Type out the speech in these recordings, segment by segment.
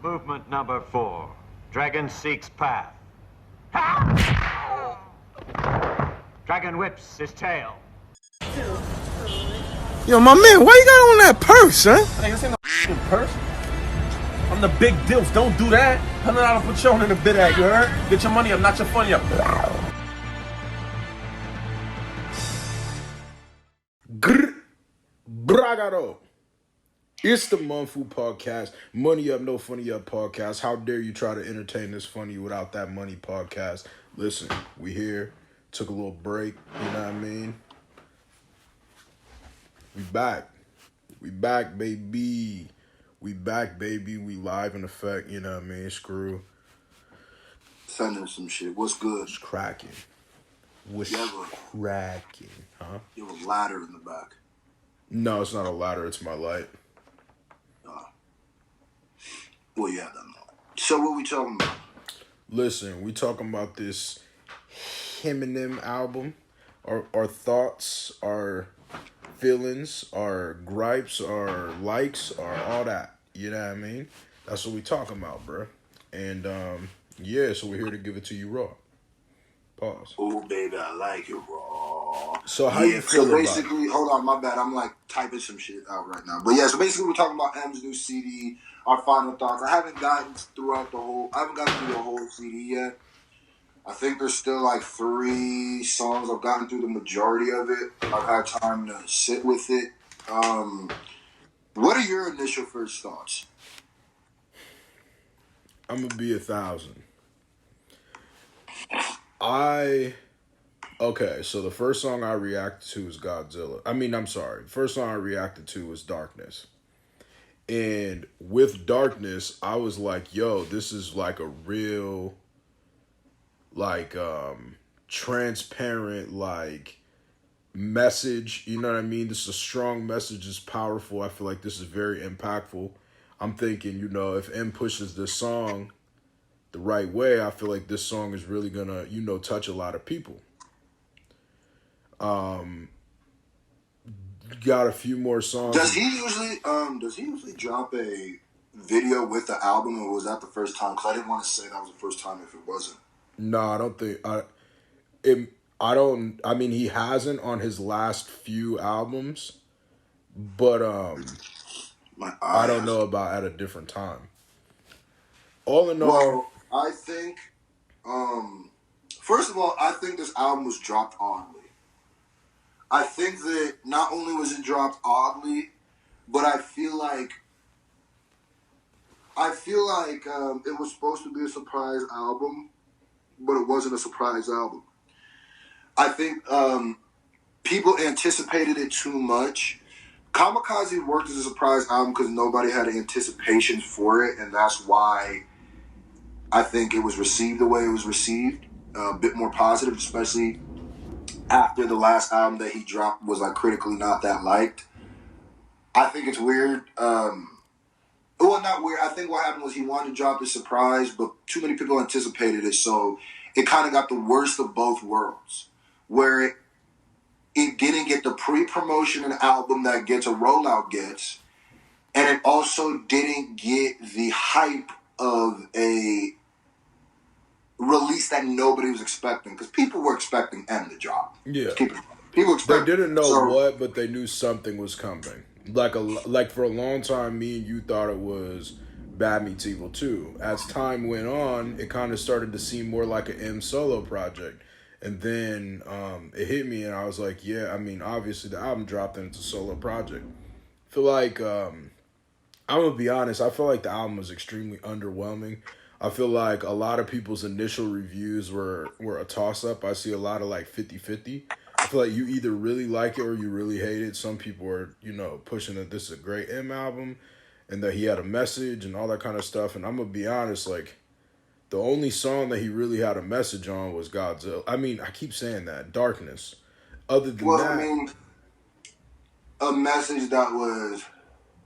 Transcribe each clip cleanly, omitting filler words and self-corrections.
Movement number 4. Dragon seeks path. Dragon whips his tail. Yo, my man, why you got on that purse, huh? Hey, this ain't no purse. I'm the big deals. Don't do that. $100 Patron in the bid at, you heard? Get your money up, not your funny up. Bragado. It's the Monfu podcast. Money Up, No Funny Up podcast. How dare you try to entertain this funny without that money podcast? Listen, we here. Took a little break. You know what I mean? We back. We back, baby. We back, baby. We live in effect. You know what I mean? Screw. Sending some shit. What's good? What's cracking? What's cracking? Huh? You have a ladder in the back. No, it's not a ladder. It's my light. Well, yeah, then. So what we talking about? Listen, we talking about this Eminem album. Our thoughts, our feelings, our gripes, our likes, all that. You know what I mean? That's what we talking about, bro. And yeah, so we're here to give it to you raw. Pause. Oh, baby, I like it raw. So how you feel about it? So basically, hold on, my bad. I'm like typing some shit out right now. But yeah, so basically we're talking about M's new CD, our final thoughts. I haven't gotten through the whole CD yet. I think there's still like 3 songs. I've gotten through the majority of it. I've had time to sit with it. What are your initial first thoughts? I'm gonna be 1,000. Okay, so the first song I reacted to was Godzilla. First song I reacted to was Darkness. And with Darkness, I was like, yo, this is like a real, like, transparent, like, message. You know what I mean? This is a strong message. It's powerful. I feel like this is very impactful. I'm thinking, you know, if M pushes this song the right way, I feel like this song is really gonna, you know, touch a lot of people. Got a few more songs. Does he usually drop a video with the album, or was that the first time? Because I didn't want to say that was the first time if it wasn't. No, I don't think I mean, he hasn't on his last few albums, but I don't know about at a different time. All in all, well, I think first of all, I think this album was dropped oddly. I think that not only was it dropped oddly, but I feel like it was supposed to be a surprise album, but it wasn't a surprise album. I think people anticipated it too much. Kamikaze worked as a surprise album because nobody had anticipation for it, and that's why I think it was received the way it was received, a bit more positive, especially after the last album that he dropped was like critically not that liked. I think it's weird. Well, not weird. I think what happened was he wanted to drop the surprise, but too many people anticipated it, so it kind of got the worst of both worlds, where it didn't get the pre-promotion and album that Gets a Rollout gets, and it also didn't get the hype of a release that nobody was expecting, because people were expecting M to drop. Yeah, people expected. They didn't know what, but they knew something was coming. Like for a long time, me and you thought it was Bad Meets Evil 2. As time went on, it kind of started to seem more like an M solo project. And then it hit me, and I was like, yeah, I mean, obviously the album dropped and it's a solo project. I feel like, I'm going to be honest, I feel like the album was extremely underwhelming. I feel like a lot of people's initial reviews were a toss-up. I see a lot of like 50-50. I feel like you either really like it or you really hate it. Some people are, you know, pushing that this is a great M album and that he had a message and all that kind of stuff. And I'm going to be honest, like, the only song that he really had a message on was Godzilla. I mean, I keep saying that, Darkness. Other than that, I mean, a message that was,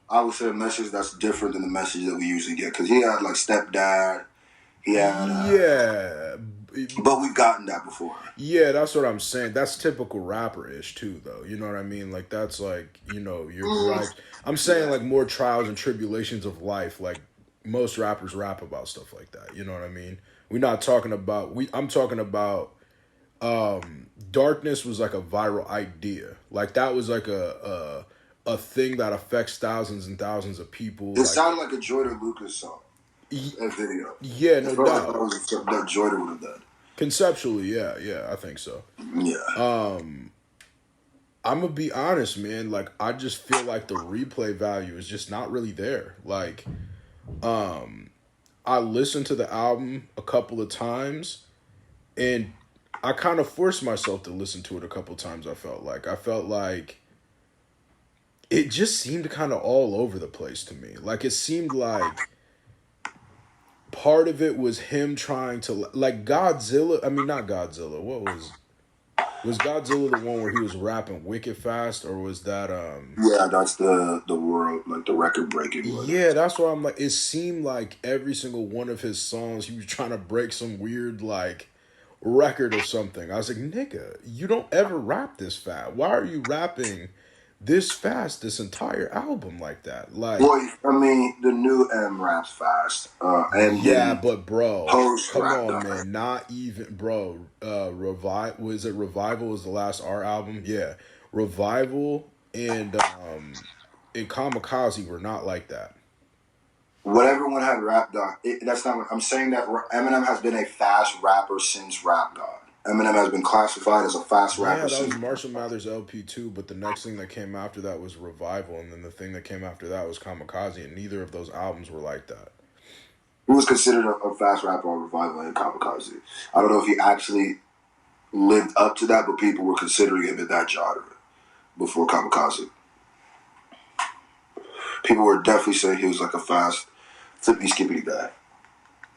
I would say, a message that's different than the message that we usually get, because he had like Stepdad, he had yeah, but we've gotten that before. Yeah, that's what I'm saying. That's typical rapper-ish too, though. You know what I mean? Like, that's like, you know, your gripes. I'm saying like more trials and tribulations of life, like most rappers rap about stuff like that. You know what I mean? We're not talking about I'm talking about darkness was like a viral idea. Like that was like a thing that affects thousands and thousands of people. It sounded like a Jordan Lucas song. That video. Yeah, no doubt. Like that was something that Jordan would have done. Conceptually, yeah, I think so. Yeah. I'm gonna be honest, man. Like, I just feel like the replay value is just not really there. Like, I listened to the album a couple of times, and I kind of forced myself to listen to it a couple of times. I felt like it just seemed kind of all over the place to me. Like, it seemed like part of it was him trying to, like, Godzilla. I mean, not Godzilla. What was Godzilla the one where he was rapping wicked fast, or was that Yeah, that's the world, like the record breaking one. Yeah, that's why I'm like, it seemed like every single one of his songs he was trying to break some weird like record or something. I was like, nigga, you don't ever rap this fast. Why are you rapping this fast this entire album like that? Like, Boy, I mean, the new M raps fast. And yeah, but bro, come rap on, man, not even, bro. Revival was the last R album? Yeah, Revival and Kamikaze were not like that. What everyone had rap God. That's not what I'm saying. That Eminem has been a fast rapper since Rap God. Eminem has been classified as a fast rapper. Yeah, that was Marshall Mathers LP 2, but the next thing that came after that was Revival, and then the thing that came after that was Kamikaze, and neither of those albums were like that. Who was considered a fast rapper on Revival and Kamikaze? I don't know if he actually lived up to that, but people were considering him in that genre before Kamikaze. People were definitely saying he was like a fast, flippy, skippity guy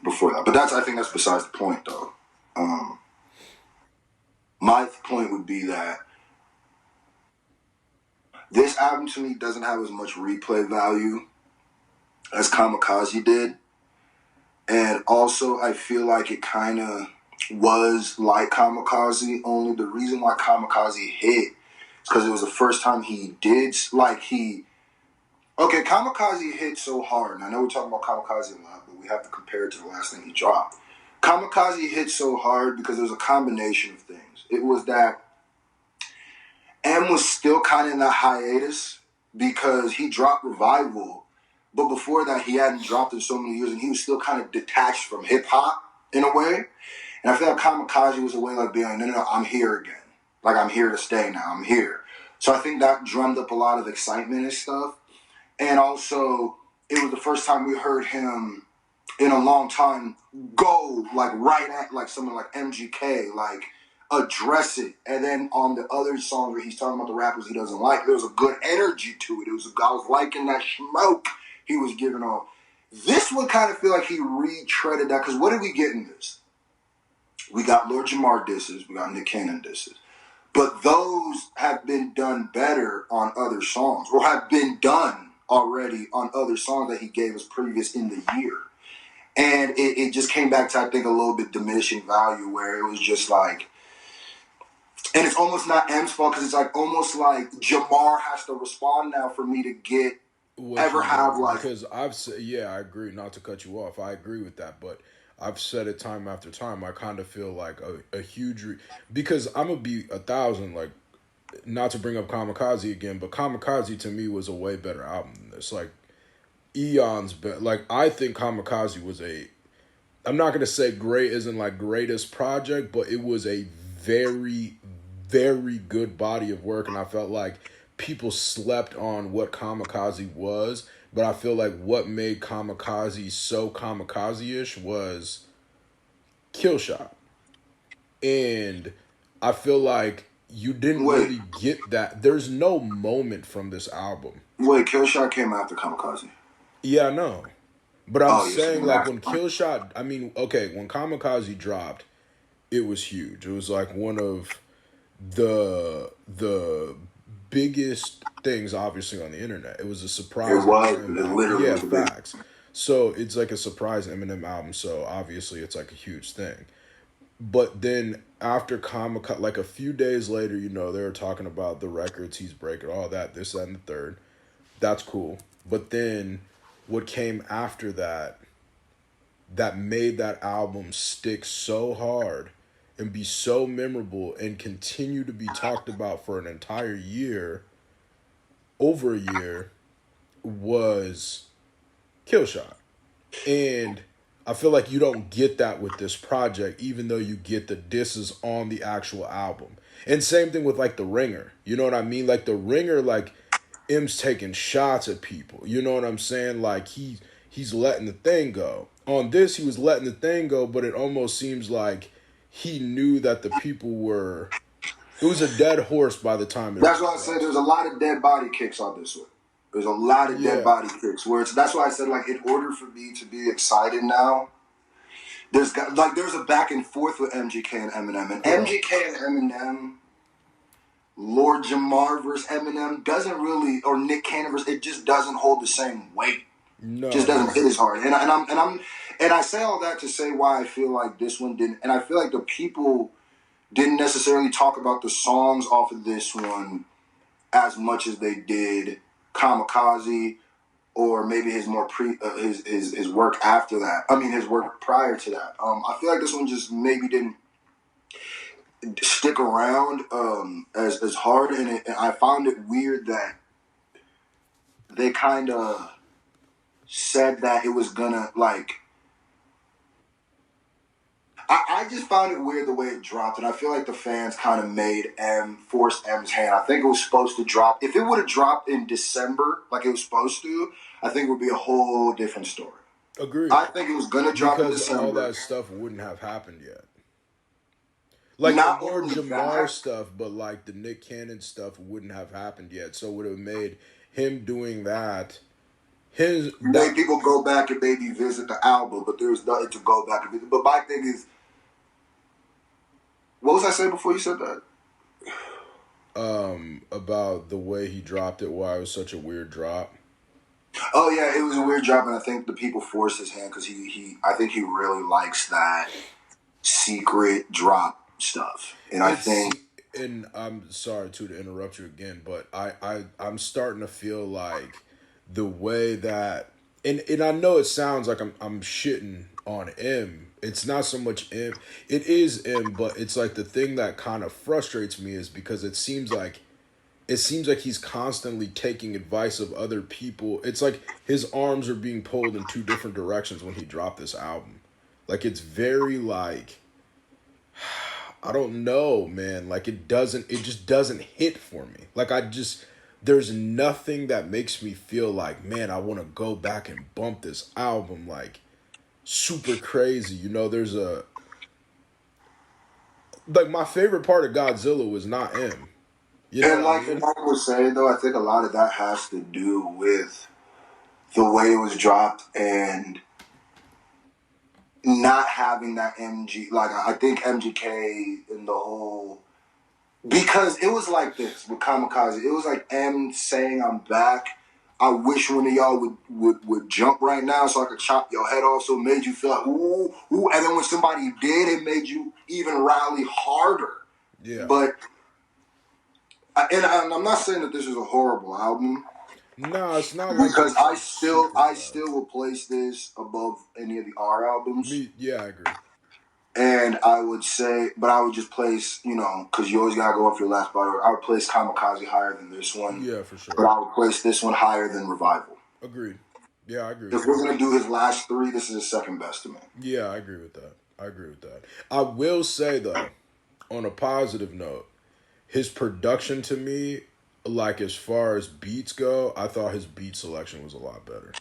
before that. But I think that's besides the point, though. My point would be that this album to me doesn't have as much replay value as Kamikaze did. And also, I feel like it kind of was like Kamikaze, only the reason why Kamikaze hit is because it was the first time he did, Okay, Kamikaze hit so hard, and I know we're talking about Kamikaze a lot, but we have to compare it to the last thing he dropped. Kamikaze hit so hard because it was a combination of things. It was that M was still kind of in that hiatus because he dropped Revival, but before that he hadn't dropped in so many years, and he was still kind of detached from hip-hop in a way. And I feel like Kamikaze was a way like being like, no, I'm here again. Like, I'm here to stay now. I'm here. So I think that drummed up a lot of excitement and stuff. And also, it was the first time we heard him in a long time go, like, right at, like, someone like MGK, like, address it. And then on the other songs where he's talking about the rappers he doesn't like, there was a good energy to it. I was liking that smoke he was giving off. This would kind of feel like he retreaded that, because what did we get in this? We got Lord Jamar disses, we got Nick Cannon disses. But those have been done better on other songs, or have been done already on other songs that he gave us previous in the year. And it just came back to, I think, a little bit diminishing value, where it was just like, and it's almost not M's fault, because it's like almost like Jamar has to respond now for me to get because I've said, yeah, I agree, not to cut you off, I agree with that, but I've said it time after time. I kind of feel like a huge because I'm gonna be 1,000, like, not to bring up Kamikaze again, but Kamikaze to me was a way better album than this. Like, eons better. Like, I think Kamikaze was I'm not gonna say great isn't like greatest project, but it was a very, very good body of work, and I felt like people slept on what Kamikaze was, but I feel like what made Kamikaze so Kamikaze-ish was Killshot. And I feel like you didn't really get that. There's no moment from this album. Wait, Killshot came after Kamikaze. Yeah, I know. But I'm saying, like, when Killshot, I mean, okay, when Kamikaze dropped, it was huge. It was like one of the biggest things, obviously, on the internet. It was a surprise. It literally was facts. So it's like a surprise Eminem album, so obviously it's like a huge thing. But then after Kamikaze, like a few days later, you know, they were talking about the records he's breaking, all that, this, that, and the third. That's cool. But then what came after that that made that album stick so hard and be so memorable and continue to be talked about for an entire year, over a year, was Killshot. And I feel like you don't get that with this project, even though you get the disses on the actual album. And same thing with like The Ringer. You know what I mean? Like The Ringer, like M's taking shots at people. You know what I'm saying? Like he's letting the thing go. On this, he was letting the thing go, but it almost seems like he knew that the people were. It was a dead horse by the time. That's why I said there's a lot of dead body kicks on this one. There's a lot of dead body kicks. That's why I said, like, in order for me to be excited now, there's a back and forth with MGK and Eminem, and MGK and Eminem, Lord Jamar versus Eminem doesn't really, or Nick Cannon versus, it just doesn't hold the same weight. No, it just doesn't hit as hard. And I say all that to say why I feel like this one didn't. And I feel like the people didn't necessarily talk about the songs off of this one as much as they did Kamikaze, or maybe his more his work after that. I mean, his work prior to that. I feel like this one just maybe didn't stick around as hard, and I found it weird that they kind of said that it was gonna, like, I just found it weird the way it dropped, and I feel like the fans kind of forced M's hand. I think it was supposed to drop. If it would have dropped in December like it was supposed to, I think it would be a whole different story. Agreed. I think it was gonna drop in December. All that stuff wouldn't have happened yet. Like the more Jamar stuff, but like the Nick Cannon stuff wouldn't have happened yet. So it would have made him doing that. Made people go back and maybe visit the album, but there's nothing to go back and visit. But my thing is, what was I saying before you said that? About the way he dropped it, why it was such a weird drop. Oh yeah, it was a weird drop, and I think the people forced his hand because I think he really likes that secret drop stuff, and I think. And I'm sorry to interrupt you again, but I'm starting to feel like the way that, and I know it sounds like I'm shitting on M. It's not so much M. It is M, but it's like the thing that kind of frustrates me is because it seems like he's constantly taking advice of other people. It's like his arms are being pulled in two different directions when he dropped this album. Like it's very like, I don't know, man. Like it just doesn't hit for me. Like there's nothing that makes me feel like, man, I want to go back and bump this album like super crazy. You know, there's like my favorite part of Godzilla was not M. You know, and like Mark was saying, though, I think a lot of that has to do with the way it was dropped and not having that MG. Like, I think MGK and the whole, because it was like this with Kamikaze. It was like M saying, "I'm back. I wish one of y'all would jump right now so I could chop your head off." So it made you feel like, ooh, ooh. And then when somebody did, it made you even rally harder. Yeah. But, and I'm not saying that this is a horrible album. No, it's not. Because I still will place this above any of the R albums. Yeah, I agree. And I would say, but I would just place, you know, because you always got to go off your last bar. I would place Kamikaze higher than this one. Yeah, for sure. But I would place this one higher than Revival. Agreed. Yeah, I agree. If we're going to do his last three, this is his second best to me. Yeah, I agree with that. I will say, though, on a positive note, his production to me, like as far as beats go, I thought his beat selection was a lot better.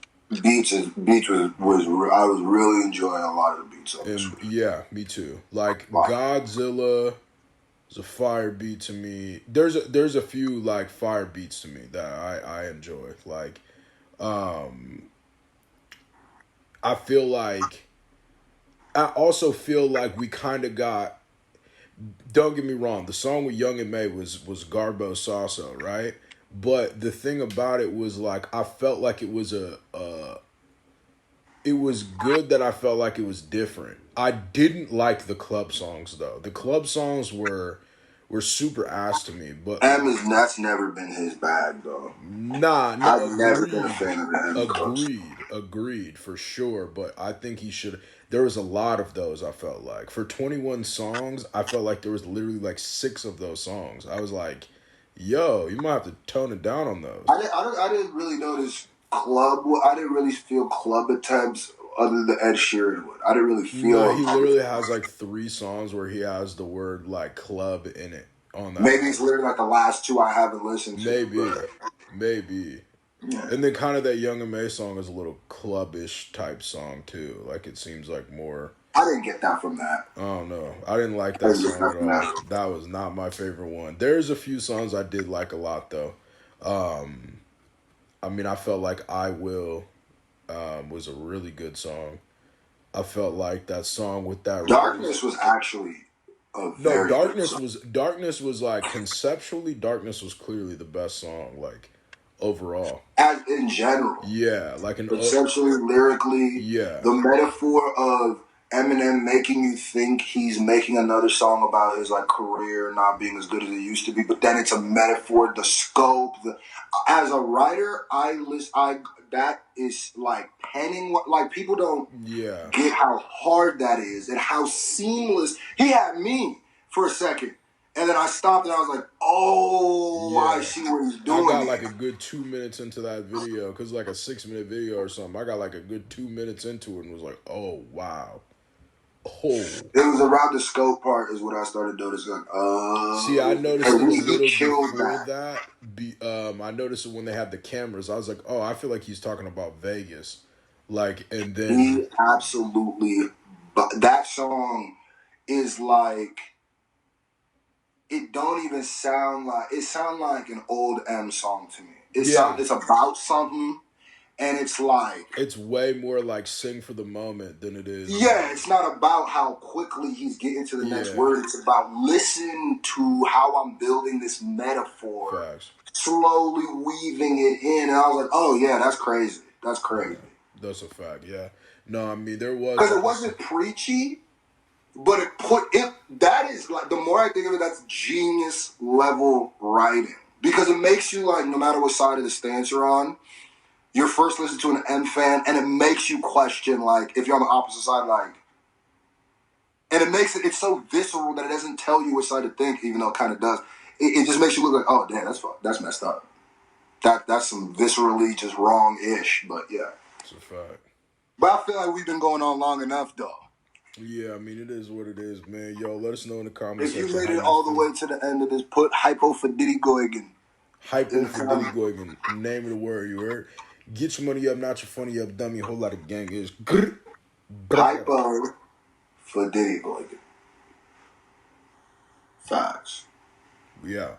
Beats was I was really enjoying a lot of the beats on this one. Yeah, me too. Like Godzilla is a fire beat to me. There's a few like fire beats to me that I enjoy. Like I also feel like we kind of got, don't get me wrong, the song with Young and May was Garbo Sasso, right? But the thing about it was like I felt like it was it was good that I felt like it was different. I didn't like the club songs though. The club songs were super ass to me, but that's never been his bag though. Nah, I've never been a fan of that. agreed for sure, but I think he should. There was a lot of those. I felt like for 21 songs, I felt like there was literally like 6 of those songs. I was like, "Yo, you might have to tone it down on those." I didn't really notice club. I didn't really feel club attempts other than the Ed Sheeran one. I didn't really feel. No, he literally has like 3 songs where he has the word like club in it on that. Maybe it's literally like the last 2 I haven't listened to. Maybe. Yeah. And then kind of that Young M.A. song is a little clubbish type song too. Like it seems like more. I didn't get that from that. I don't know. I didn't like that song at all. That was not my favorite one. There's a few songs I did like a lot though. I mean, I felt like I Will was a really good song. I felt like that song with that Darkness was actually Darkness was like conceptually, Darkness was clearly the best song, like overall. As in general. Yeah, like conceptually, lyrically. Yeah. The metaphor of Eminem making you think he's making another song about his like career not being as good as it used to be, but then it's a metaphor, the scope, as a writer, that is like penning what like people don't get how hard that is and how seamless. He had me for a second. And then I stopped and I was like, I see what he's doing. I got like a good 2 minutes into that video because like a 6-minute video or something. I got like a good 2 minutes into it and was like, oh, wow. Oh. It was around the scope part is what I started noticing. Like, see, I noticed it a little before that. I noticed it when they had the cameras. I was like, oh, I feel like he's talking about Vegas. Like, and then... He absolutely... That song is like... It don't even sound like... It sounds like an old M song to me. It's about something... And it's like... It's way more like sing for the moment than it is... Yeah, it's not about how quickly he's getting to the next word. It's about listen to how I'm building this metaphor. Facts. Slowly weaving it in. And I was like, oh yeah, that's crazy. That's crazy. Yeah, that's a fact, yeah. No, I mean, there was... Because it wasn't preachy, but that is like, the more I think of it, that's genius level writing. Because it makes you like, no matter what side of the stance you're on, you're first listening to an M fan, and it makes you question, like, if you're on the opposite side, like... And it makes it's so visceral that it doesn't tell you which side to think, even though it kind of does. It just makes you look like, oh, damn, that's messed up. That's some viscerally just wrong-ish, but yeah. It's a fact. But I feel like we've been going on long enough, though. Yeah, I mean, it is what it is, man. Yo, let us know in the comments. If you made it all the way to the end of this, put hypofiditigoigan. Hypofiditigoigan. Name of the word, you heard? Get your money up, not your funny up, dummy. A whole lot of gang is. Hypo for Diddy Boy. Facts. Yeah.